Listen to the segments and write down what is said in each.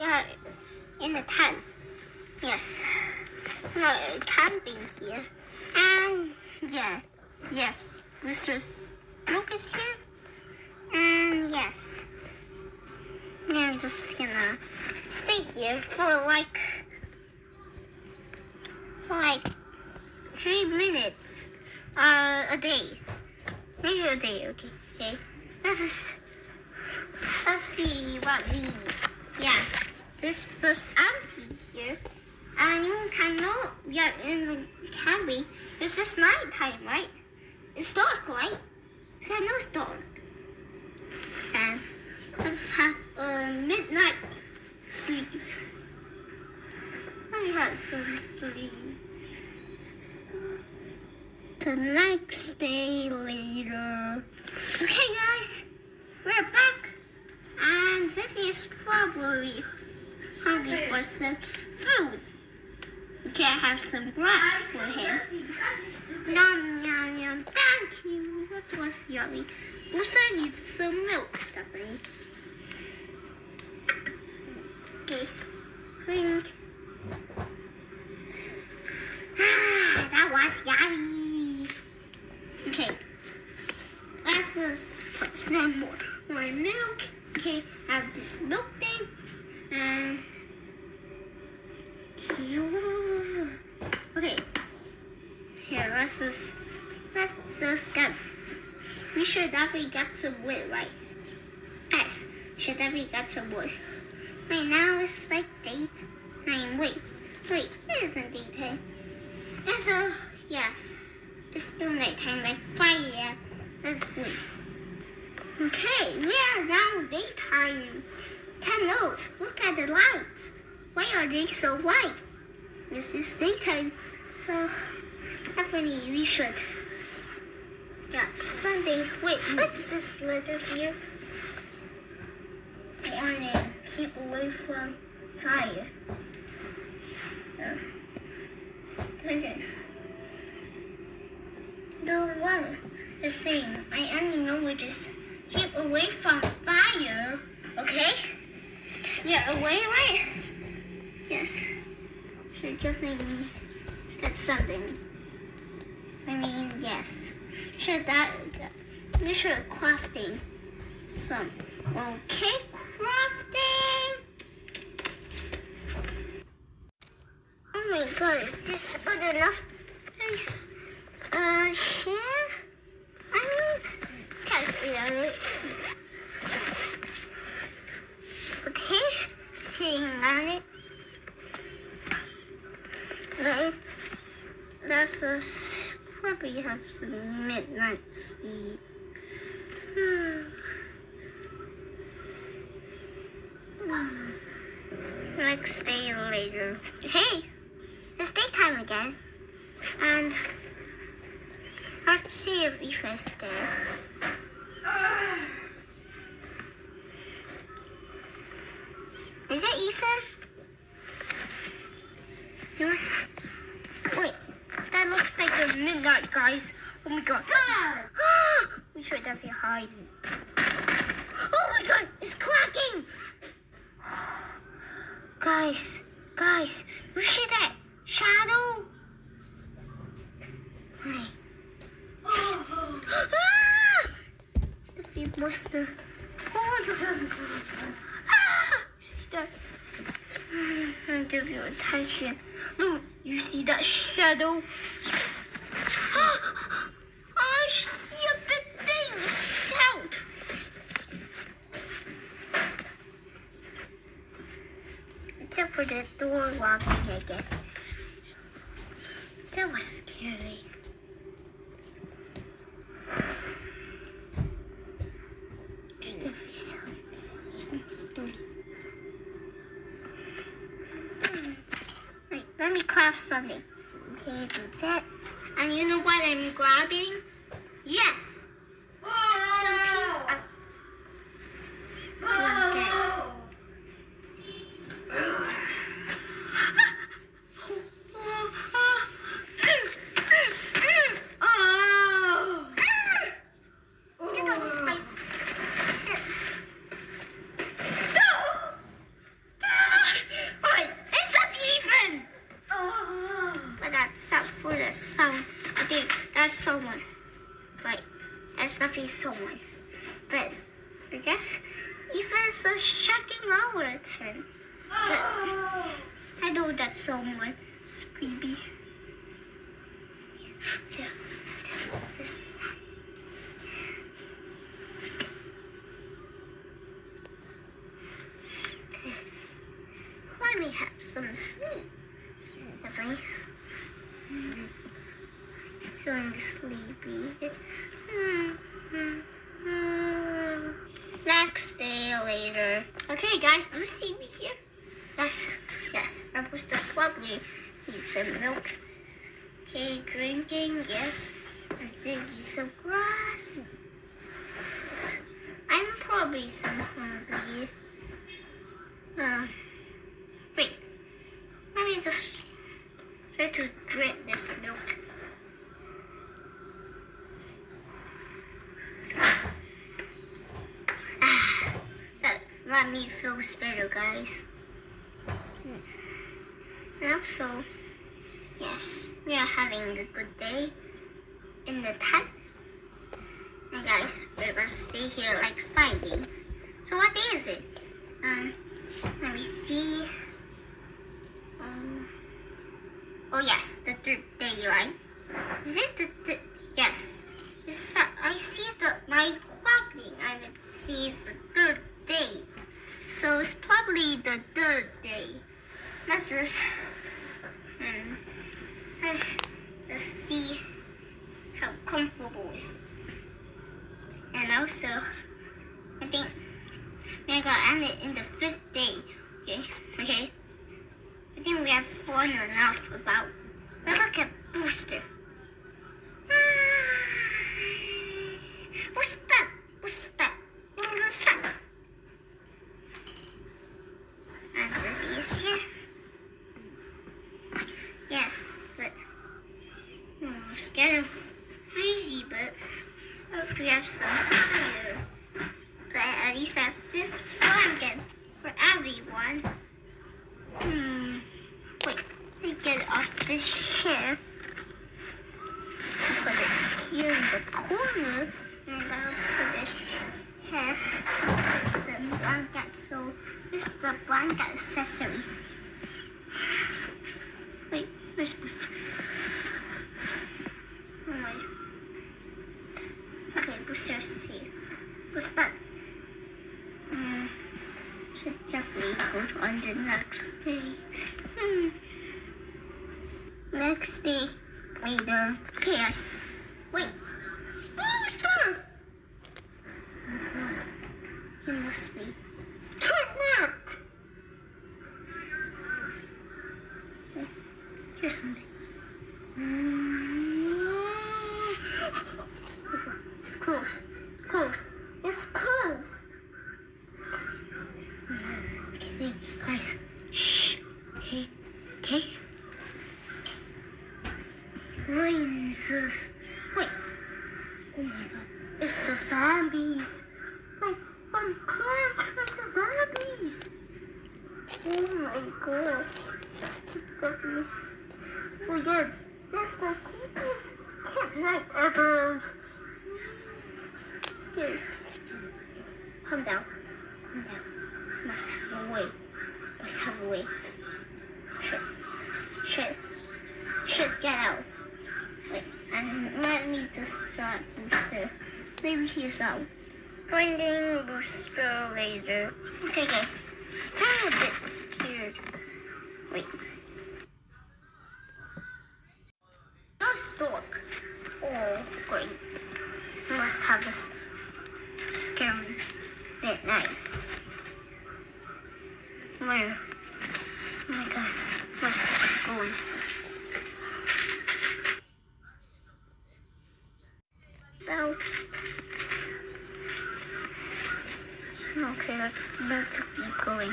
Yeah, in the tent. Yes. No, camping here. And yeah, yes, Brewster's Luke is here. And yes, I'm just gonna stay here for like 3 minutes a day. Maybe a day, okay. Let's see what yes, this is empty here. And you can know we are in the camping. This is nighttime, right? It's dark, right? Yeah, no, it's dark. And let's have a midnight sleep. Let me have some sleep. The next day later. Okay, guys, we're back. And Zizzy is probably hungry for some food. We can have some grass for him. Yum, yum, yum. Thank you. That was yummy. Also needs some milk, definitely. Okay. Drink. That was yummy. Okay. Let's just put some more milk. Okay, have this milk thing. And okay. Here, let's just get. We should definitely get some wood, right? Yes, should definitely get some wood. Right now it's like daytime. Wait, it isn't daytime. Yes, it's still nighttime, like 5 a.m. Let's wait. Okay, we are now daytime. Hello, look at the lights. Why are they so light? This is daytime, so definitely we should get something. Wait, what's this letter here? Warning, keep away from fire. Okay. The one is saying, I only know which is keep away from fire. Okay? Yeah, away, right? Yes. Should definitely get something. I mean, yes. We should crafting some. Okay, crafting. Oh my god, is this good enough? Guys, share? I mean, can't see that. Okay, sitting on it. Let's just probably have some midnight sleep. Next day later. Hey, it's daytime again. And let's see if Ethan's there. Is it Ethan? You know what? Wait, that looks like the midnight, guys. Oh my god. We should definitely hide. Oh my god, it's cracking! Guys, you see that shadow? Hi. The feet monster. Oh my god. See that? I'll give you attention. Look, you see that shadow? I see a big thing. Out. Except for the door locking, I guess. That was scary. There's definitely some story. Wait, let me craft something. Okay, do that. And you know what I'm grabbing? Yes! Some piece of blanket. Get off my... someone. Right, that's definitely someone. But I guess even it's a shocking hour at 10. But I know that someone is creepy. There, this. Okay. Let me have some sleep. Definitely. Feeling sleepy. Next day later. Okay, guys, do you see me here? Yes. I'm supposed to probably eat some milk. Okay, drinking, yes. And then eat some grass. Yes. I'm probably some hungry. Wait. Let me just try to drink this milk. That let me feel better, guys. And also, yes, we are having a good day in the tent. And guys, we're gonna stay here like 5 days. So what day is it? Let me see. Oh yes, the 3rd day, right? Is it the yes? I see my clocking and it says the 3rd day. So it's probably the 3rd day. Let's just let's see how comfortable it is. And also, I think we're gonna end it in the 5th day. Okay. I think we have fun enough about. But look at Booster. What's that? What's that? What's that? And just is here. Yes, but it's getting crazy, but I hope we have some fire. But at least I have this blanket for everyone. Wait, let me get off this chair. Put it here in the corner. And I'm gonna put this here. Put some blanket. So this is the blanket accessory. Wait, where's Booster? Oh my. Okay, Booster's here. What's that? Should definitely go on the next day. Next day later. Okay, guys. Wait. Booster! Oh my god. He must be kidnapped. Here's something. It's close. It's close. Okay, guys. Shh. Okay. Rangers. Wait. Oh my god. It's the zombies. Like from Plants vs. Zombies. Oh my gosh. Oh my god. That's the creepiest cat night ever. Scared. Calm down. Must have a way. Should get out. Wait, and let me just get Booster. Maybe he's out. Finding Booster later. Okay, guys. I'm a bit scared. Wait. No stork. Oh, great. Must have a scary midnight. Where? Oh my god. What's going? So, okay, let's keep going.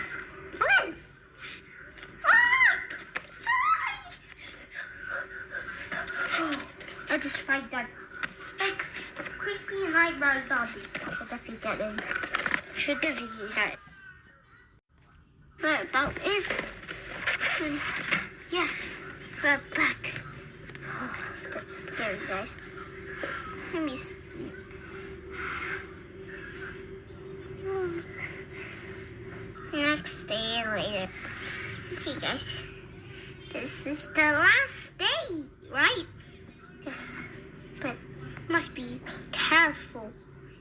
Blitz! Oh, I just fight that. Like, creepy nightmare zombie. Should definitely get in. Should definitely get it. But about it. Yes, we're back. Oh, that's scary, guys. see you later. Okay, guys. This is the last day, right? Yes. But must be careful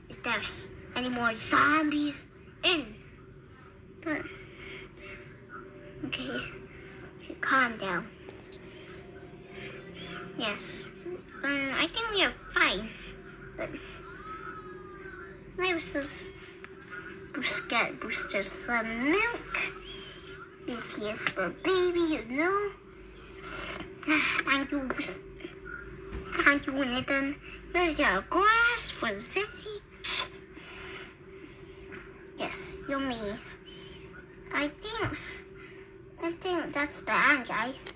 if there's any more zombies in. But okay, calm down. Yes, I think we are fine. But let's just get Booster some milk. This is for baby, you know. Thank you, Nathan. Here's your grass for Zizzy. Yes, yummy. I think that's the end, guys.